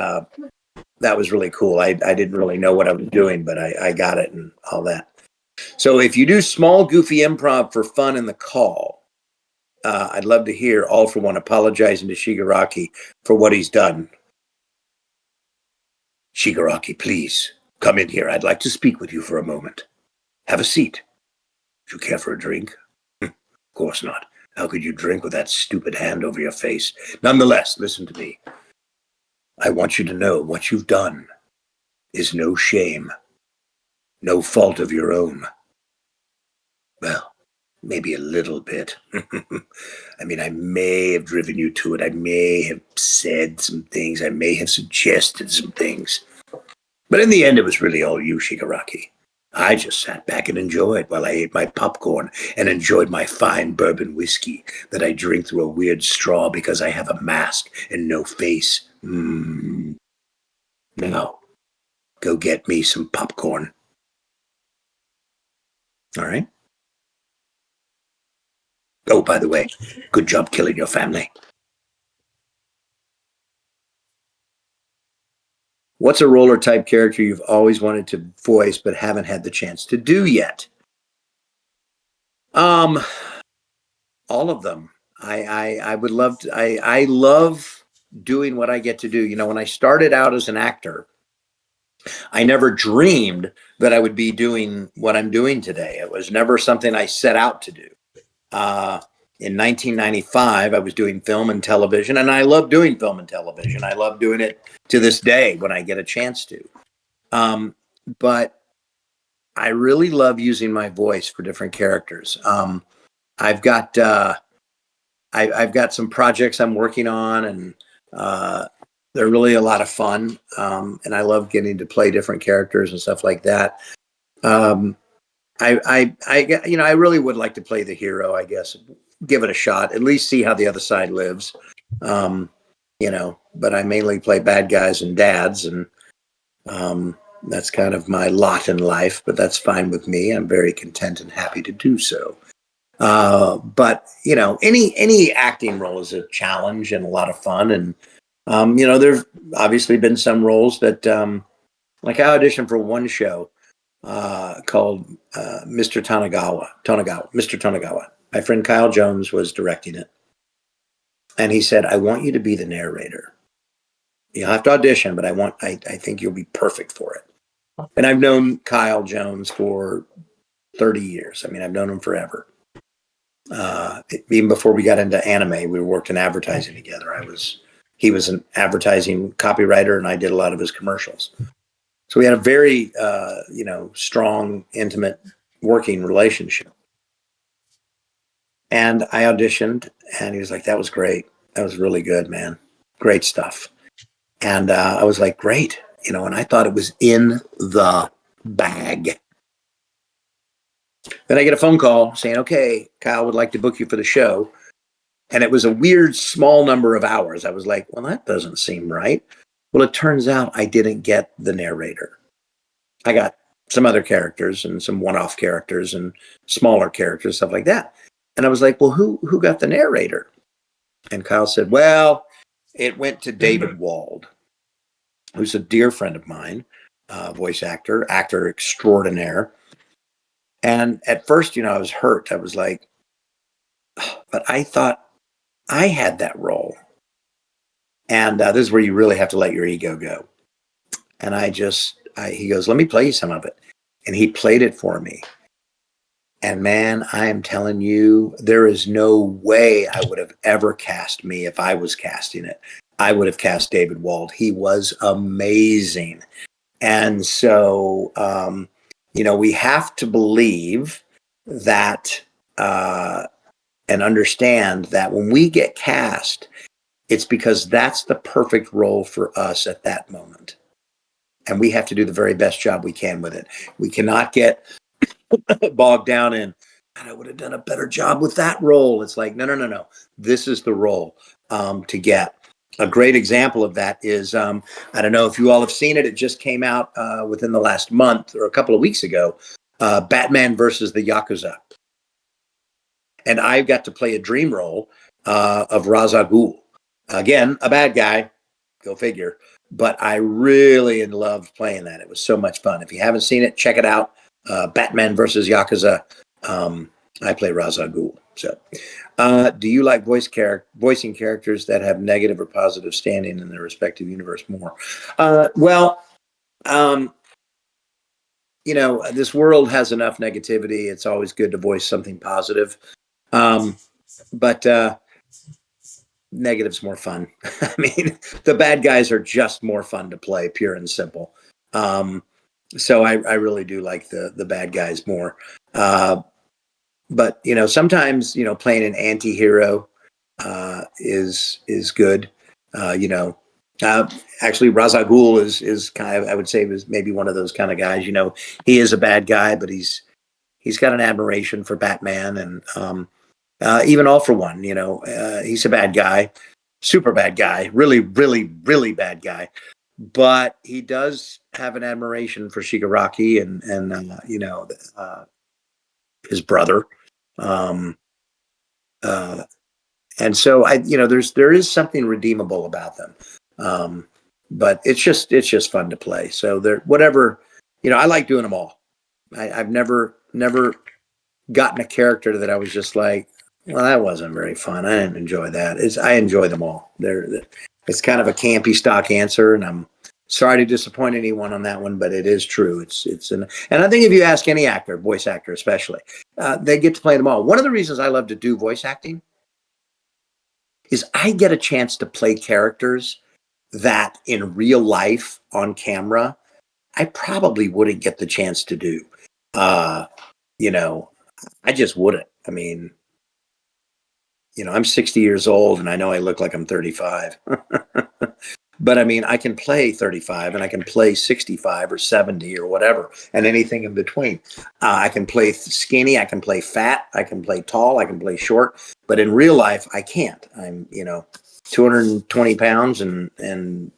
really cool. I didn't really know what I was doing, but I got it and all that. So if you do small, goofy improv for fun in the call, I'd love to hear All for One apologizing to Shigaraki for what he's done. Shigaraki, please come in here. I'd like to speak with you for a moment. Have a seat. Do you care for a drink? Of course not. How could you drink with that stupid hand over your face? Nonetheless, listen to me. I want you to know what you've done is no shame, no fault of your own. Well, maybe a little bit. I mean, I may have driven you to it. I may have said some things. I may have suggested some things. But in the end, it was really all you, Shigaraki. I just sat back and enjoyed while I ate my popcorn and enjoyed my fine bourbon whiskey that I drink through a weird straw because I have a mask and no face. Now, go get me some popcorn. All right? Oh, by the way, good job killing your family. What's a role or type character you've always wanted to voice but haven't had the chance to do yet? All of them. I would love to. I love doing what I get to do. You know, when I started out as an actor, I never dreamed that I would be doing what I'm doing today. It was never something I set out to do. In 1995, I was doing film and television, and I love doing film and television. I love doing it to this day when I get a chance to. But I really love using my voice for different characters. I've got some projects I'm working on, and they're really a lot of fun. And I love getting to play different characters and stuff like that. I really would like to play the hero, I guess. Give it a shot, at least see how the other side lives. But I mainly play bad guys and dads, and that's kind of my lot in life, but that's fine with me. I'm very content and happy to do so. But any acting role is a challenge and a lot of fun. And, there's obviously been some roles that, like I auditioned for one show, called, Mr. Mr. My friend Kyle Jones was directing it. And he said, I want you to be the narrator. You'll have to audition, but I think you'll be perfect for it. And I've known Kyle Jones for 30 years. I mean, I've known him forever. Even before we got into anime, we worked in advertising together. He was an advertising copywriter, and I did a lot of his commercials. So we had a very, strong, intimate working relationship. And I auditioned, and he was like, that was great. That was really good, man. Great stuff. And I was like, great. And I thought it was in the bag. Then I get a phone call saying, okay, Kyle would like to book you for the show. And it was a weird small number of hours. I was like, well, that doesn't seem right. Well, it turns out I didn't get the narrator. I got some other characters and some one-off characters and smaller characters, stuff like that. And I was like, well, who got the narrator? And Kyle said, well, it went to David Wald, who's a dear friend of mine, voice actor extraordinaire. And at first, I was hurt. I was like, but I thought I had that role. And this is where you really have to let your ego go. And he goes, let me play you some of it. And he played it for me. And man, I am telling you, there is no way I would have ever cast me if I was casting it. I would have cast David Wald. He was amazing. And so, we have to believe that and understand that when we get cast, it's because that's the perfect role for us at that moment. And we have to do the very best job we can with it. We cannot get bogged down in, God, I would have done a better job with that role. It's like, no. This is the role to get. A great example of that is, I don't know if you all have seen it. It just came out within the last month or a couple of weeks ago, Batman versus the Yakuza. And I got to play a dream role of Ra's al Ghul. Again, a bad guy, go figure. But I really loved playing that. It was so much fun. If you haven't seen it, check it out. Batman versus Yakuza. I play Ra's al Ghul. So, do you like voicing characters that have negative or positive standing in their respective universe more? This world has enough negativity. It's always good to voice something positive. But negative's more fun. I mean, the bad guys are just more fun to play, pure and simple. So I really do like the bad guys more. But sometimes playing an anti-hero is good. Actually, Ra's al Ghul is kind of, I would say, was maybe one of those kind of guys. He is a bad guy, but he's got an admiration for Batman, and even All for One. He's a bad guy, super bad guy, really, really, really bad guy. But he does have an admiration for Shigaraki and his brother. And so there is something redeemable about them. But it's just fun to play. So whatever, I like doing them all. I've never gotten a character that I was just like, well, that wasn't very fun. I didn't enjoy that. I enjoy them all. It's kind of a campy stock answer, and I'm sorry to disappoint anyone on that one, but it is true. And I think if you ask any actor, voice actor especially, they get to play them all. One of the reasons I love to do voice acting is I get a chance to play characters that in real life on camera, I probably wouldn't get the chance to do. I just wouldn't. I mean, I'm 60 years old and I know I look like I'm 35. But I mean, I can play 35 and I can play 65 or 70 or whatever, and anything in between. I can play skinny, I can play fat, I can play tall, I can play short. But in real life, I can't. I'm, 220 pounds and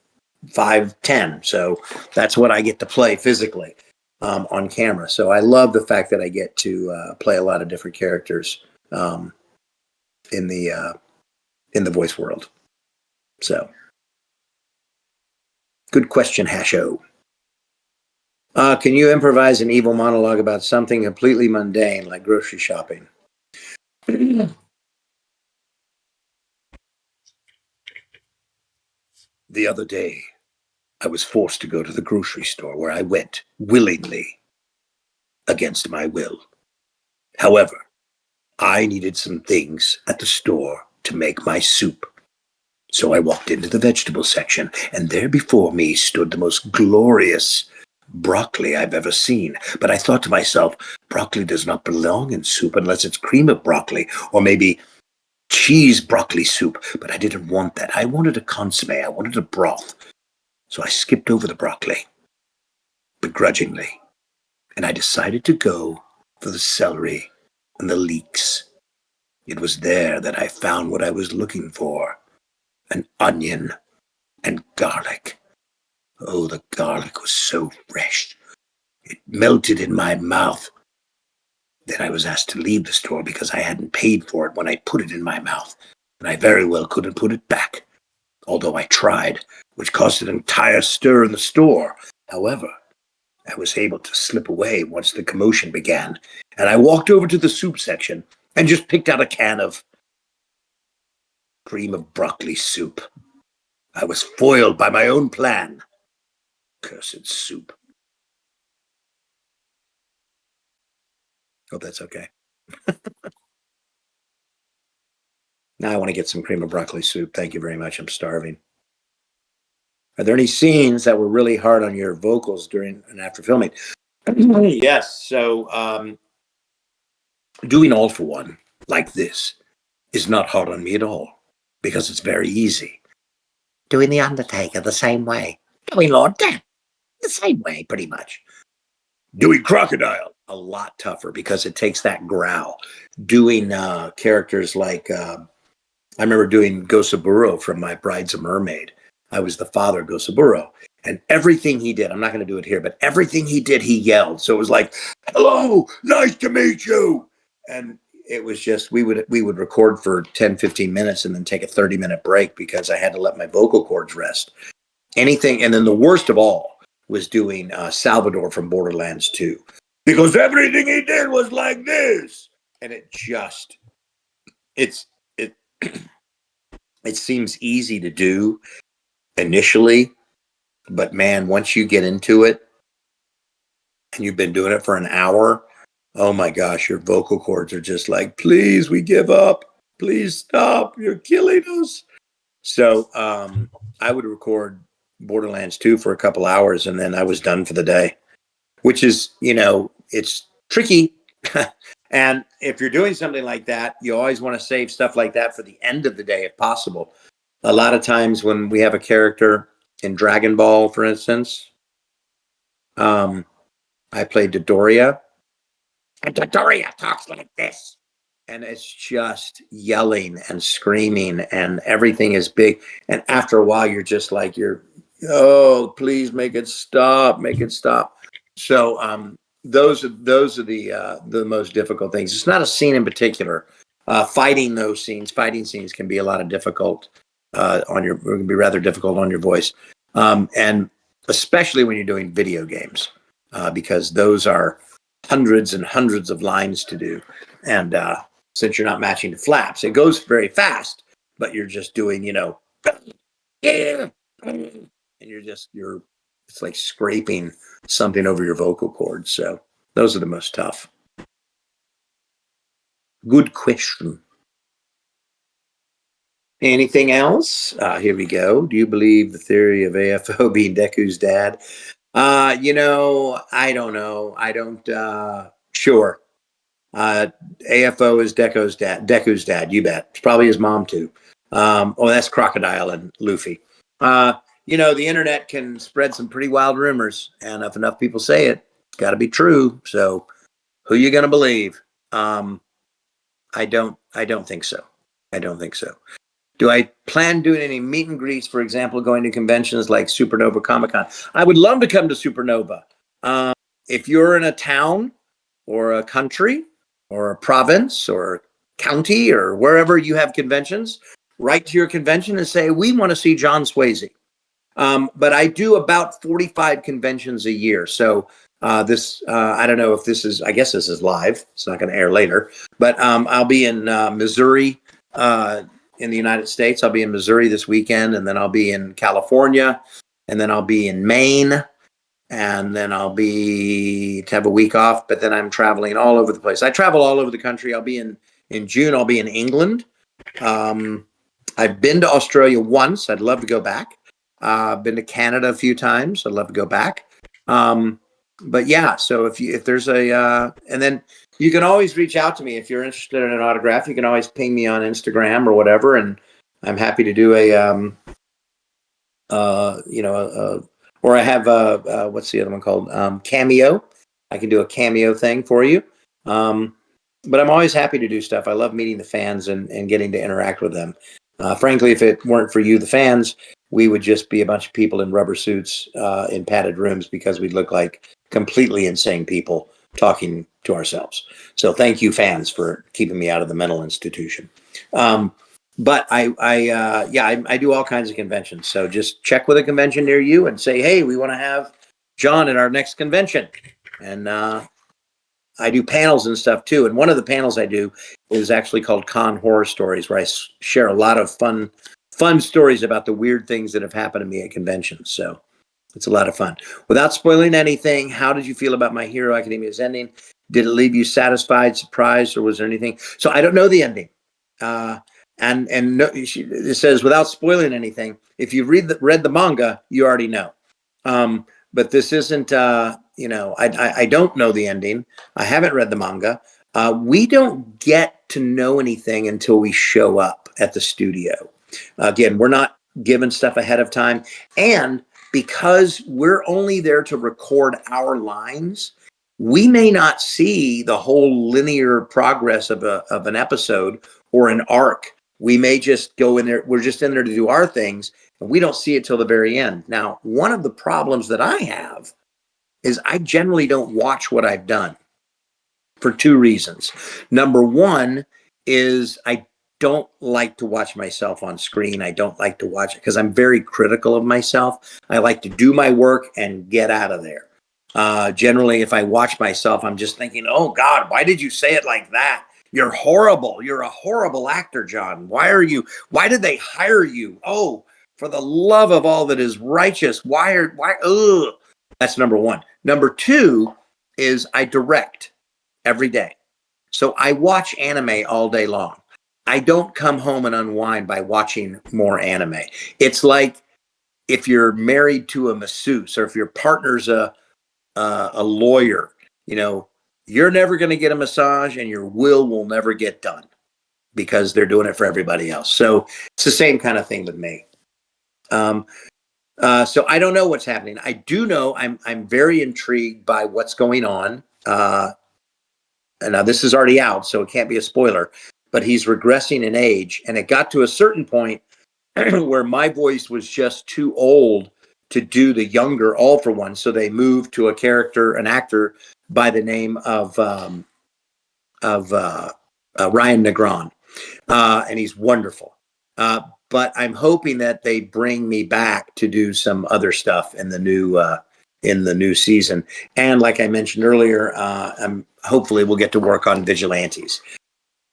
5'10". So that's what I get to play physically on camera. So I love the fact that I get to play a lot of different characters in the voice world. So good question, Hasho. Can you improvise an evil monologue about something completely mundane like grocery shopping? The other day, I was forced to go to the grocery store where I went willingly against my will. However, I needed some things at the store to make my soup. So I walked into the vegetable section, and there before me stood the most glorious broccoli I've ever seen. But I thought to myself, broccoli does not belong in soup unless it's cream of broccoli, or maybe cheese broccoli soup. But I didn't want that. I wanted a consomme. I wanted a broth. So I skipped over the broccoli, begrudgingly, and I decided to go for the celery and the leeks. It was there that I found what I was looking for, an onion and garlic. Oh, the garlic was so fresh. It melted in my mouth. Then I was asked to leave the store because I hadn't paid for it when I put it in my mouth, and I very well couldn't put it back, although I tried, which caused an entire stir in the store. However, I was able to slip away once the commotion began, and I walked over to the soup section and just picked out a can of cream of broccoli soup. I was foiled by my own plan. Cursed soup. Hope that's okay. Now I want to get some cream of broccoli soup. Thank you very much. I'm starving. Are there any scenes that were really hard on your vocals during and after filming? Yes. So doing All for One like this is not hard on me at all because it's very easy. Doing The Undertaker the same way. Doing Lord Death the same way, pretty much. Doing Crocodile a lot tougher because it takes that growl. Doing characters like I remember doing Gosaburo from My Bride's a Mermaid. I was the father of Gosaburo, and everything he did, I'm not going to do it here, but everything he did, he yelled. So it was like, "Hello, nice to meet you." And it was just, we would record for 10, 15 minutes and then take a 30-minute break because I had to let my vocal cords rest. Anything. And then the worst of all was doing Salvador from Borderlands 2 because everything he did was like this. And it seems easy to do initially, but man, once you get into it and you've been doing it for an hour, oh my gosh, your vocal cords are just like, please, we give up. Please stop. You're killing us. So I would record Borderlands 2 for a couple hours and then I was done for the day, which is, it's tricky. And if you're doing something like that, you always want to save stuff like that for the end of the day if possible. A lot of times when we have a character in Dragon Ball, for instance, I played Dodoria, and Dodoria talks like this. And it's just yelling and screaming and everything is big. And after a while, you're just like, oh, please make it stop, make it stop. So those are the most difficult things. It's not a scene in particular. Fighting scenes can be a lot of difficult can be rather difficult on your voice. And especially when you're doing video games, because those are hundreds and hundreds of lines to do. And since you're not matching the flaps, it goes very fast, but you're just doing, and it's like scraping something over your vocal cords. So those are the most tough. Good question. Anything else? Here we go. Do you believe the theory of AFO being Deku's dad? I don't know. I don't, sure. AFO is Deku's dad. You bet. It's probably his mom too. That's Crocodile and Luffy. The internet can spread some pretty wild rumors, and if enough people say it, it's got to be true. So, who you gonna believe? I don't think so. I don't think so. Do I plan doing any meet and greets, for example, going to conventions like Supernova Comic-Con? I would love to come to Supernova. If you're in a town or a country or a province or county or wherever you have conventions, write to your convention and say, we want to see John Swasey. But I do about 45 conventions a year. So I don't know if I guess this is live. It's not going to air later. But I'll be in Missouri, in the United States. I'll be in Missouri this weekend, and then I'll be in California, and then I'll be in Maine, and then I'll have a week off, but then I'm traveling all over the place. I travel all over the country. I'll be in June, I'll be in England. I've been to Australia once. I'd love to go back. I've been to Canada a few times. I'd love to go back. But yeah, so if there's and then you can always reach out to me if you're interested in an autograph. You can always ping me on Instagram or whatever, and I'm happy to do or I have what's the other one called? Cameo. I can do a Cameo thing for you. But I'm always happy to do stuff. I love meeting the fans and getting to interact with them. Frankly, if it weren't for you, the fans, we would just be a bunch of people in rubber suits in padded rooms because we'd look like completely insane people talking to ourselves. So thank you, fans, for keeping me out of the mental institution. But I do all kinds of conventions. So just check with a convention near you and say, hey, we want to have John at our next convention. And I do panels and stuff too. And one of the panels I do is actually called Con Horror Stories, where I share a lot of fun stories about the weird things that have happened to me at conventions. So it's a lot of fun. Without spoiling anything, how did you feel about My Hero Academia's ending? Did it leave you satisfied, surprised, or was there anything? So I don't know the ending. And no, it says without spoiling anything. If you've read the manga, you already know. But this isn't. I don't know the ending. I haven't read the manga. We don't get to know anything until we show up at the studio. Again, we're not given stuff ahead of time, and because we're only there to record our lines, we may not see the whole linear progress of an episode or an arc. We may just go in there. We're just in there to do our things, and we don't see it till the very end. Now, one of the problems that I have is I generally don't watch what I've done for two reasons. Number one is I don't like to watch myself on screen. I don't like to watch it because I'm very critical of myself. I like to do my work and get out of there. Generally, if I watch myself, I'm just thinking, oh God, why did you say it like that? You're horrible. You're a horrible actor, John. Why did they hire you? Oh, for the love of all that is righteous. Ugh. That's number one. Number two is I direct every day. So I watch anime all day long. I don't come home and unwind by watching more anime. It's like if you're married to a masseuse or if your partner's a lawyer, you're never going to get a massage and your will never get done because they're doing it for everybody else. So it's the same kind of thing with me. So I don't know what's happening. I do know I'm very intrigued by what's going on. And now this is already out, so it can't be a spoiler, but he's regressing in age. And it got to a certain point where my voice was just too old to do the younger All for One. So they moved to an actor by the name of Ryan Negron. And he's wonderful. But I'm hoping that they bring me back to do some other stuff in the new season. And like I mentioned earlier, hopefully we'll get to work on Vigilantes.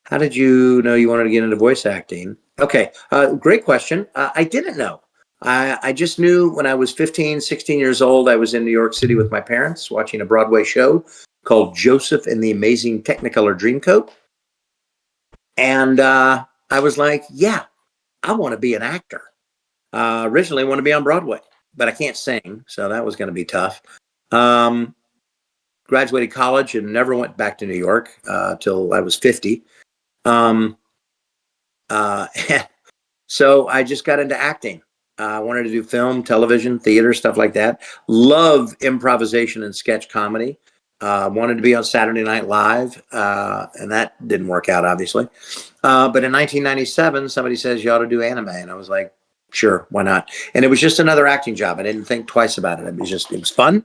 How did you know you wanted to get into voice acting? Okay, great question. I didn't know. I just knew when I was 15, 16 years old, I was in New York City with my parents watching a Broadway show called Joseph and the Amazing Technicolor Dreamcoat. And I was like, yeah, I want to be an actor. Originally, I want to be on Broadway, but I can't sing, so that was going to be tough. Graduated college and never went back to New York till I was 50. So I just got into acting. I wanted to do film, television, theater, stuff like that. Love improvisation and sketch comedy. Wanted to be on Saturday Night Live, and that didn't work out, obviously. But in 1997, somebody says you ought to do anime, and I was like, sure, why not? And it was just another acting job. I didn't think twice about it. It was fun.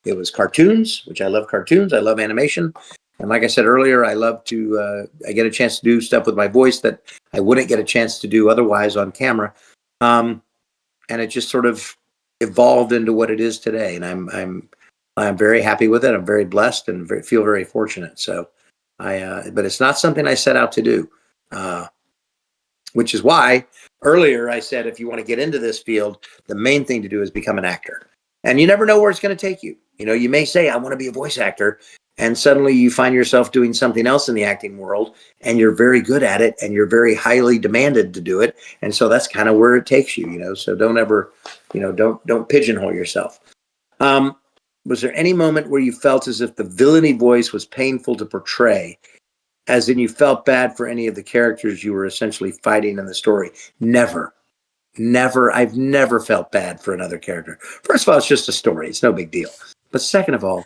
It was cartoons, which I love cartoons. I love animation. And like I said earlier, I get a chance to do stuff with my voice that I wouldn't get a chance to do otherwise on camera. And it just sort of evolved into what it is today. And I'm very happy with it. I'm very blessed and feel very fortunate. So but it's not something I set out to do, which is why earlier I said, if you want to get into this field, the main thing to do is become an actor. And you never know where it's going to take you. You may say, I want to be a voice actor. And suddenly you find yourself doing something else in the acting world and you're very good at it and you're very highly demanded to do it. And so that's kind of where it takes you, so don't ever, don't pigeonhole yourself. Was there any moment where you felt as if the villainy voice was painful to portray, as in you felt bad for any of the characters you were essentially fighting in the story? Never. I've never felt bad for another character. First of all, it's just a story. It's no big deal. But second of all,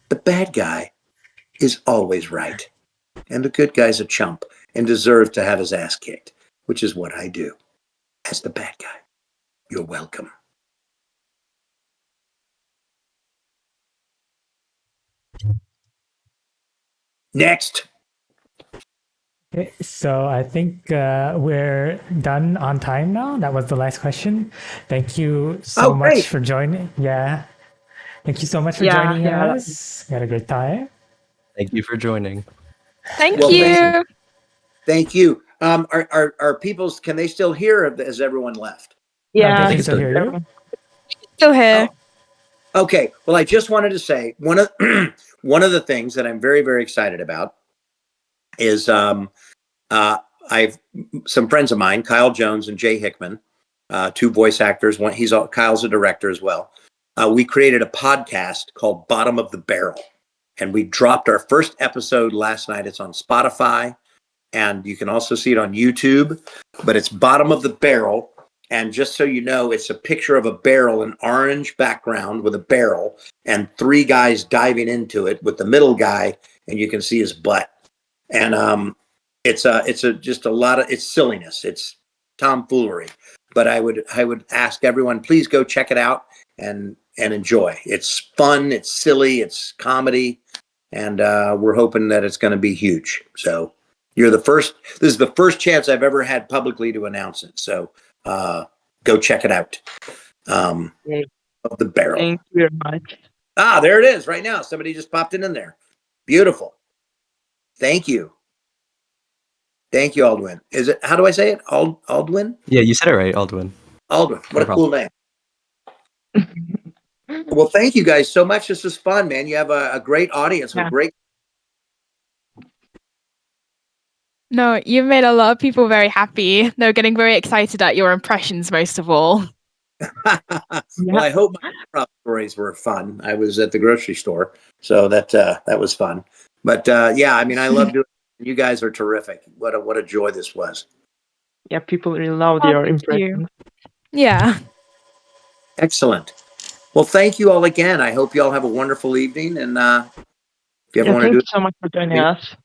the bad guy is always right. And the good guy's a chump and deserves to have his ass kicked, which is what I do as the bad guy. You're welcome. Next.
Okay, so I think we're done on time now. That was the last question. Thank you so much
great.
for joining. Yeah. Thank you so much for
Yeah,
joining
yeah.
us. We had a great time.
Thank you for joining.
Thank
Well,
you.
Thank you. Are people's, can they still hear or has everyone left?
Yeah,
they can
can
still
still
hear you.
Still here.
Okay. Well, I just wanted to say one of one of the things that I'm very, very excited about is I've some friends of mine, Kyle Jones and Jay Hickman, two voice actors. Kyle's a director as well. We created a podcast called Bottom of the Barrel, and we dropped our first episode last night. It's on Spotify, and you can also see it on YouTube. But it's Bottom of the Barrel, and just so you know, it's a picture of a barrel, an orange background with a barrel, and three guys diving into it with the middle guy, and you can see his butt. And it's just a lot of, it's silliness, it's tomfoolery. But I would ask everyone, please go check it out and enjoy. It's fun, it's silly, it's comedy, and we're hoping that it's going to be huge. So this is the first chance I've ever had publicly to announce it. So go check it out.
Yay.
Of the Barrel.
Thank you very much.
There it is right now. Somebody just popped it in there. Beautiful. Thank you. Thank you, Aldwin. Is it, how do I say it? Aldwin?
Yeah, you said it right, Aldwin.
Aldwin. What
No
a cool name. Well, thank you guys so much. This was fun, man. You have a great audience with
Yeah.
great.
No, you've made a lot of people very happy. They're getting very excited at your impressions, most of all.
Well, I hope my improv stories were fun. I was at the grocery store, so that was fun. But yeah, I mean, I love doing it. You guys are terrific. What a joy this was.
Yeah, people really loved
Oh,
your
thank you.
impression.
Yeah.
Excellent. Well, thank you all again. I hope you all have a wonderful evening. And if you ever
Yeah,
want to
thank
do
you
it,
so much for joining us.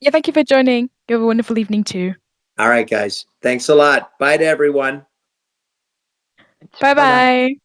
Yeah, thank you for joining. You have a wonderful evening too.
all right, guys. Thanks a lot. Bye to everyone.
Bye-bye.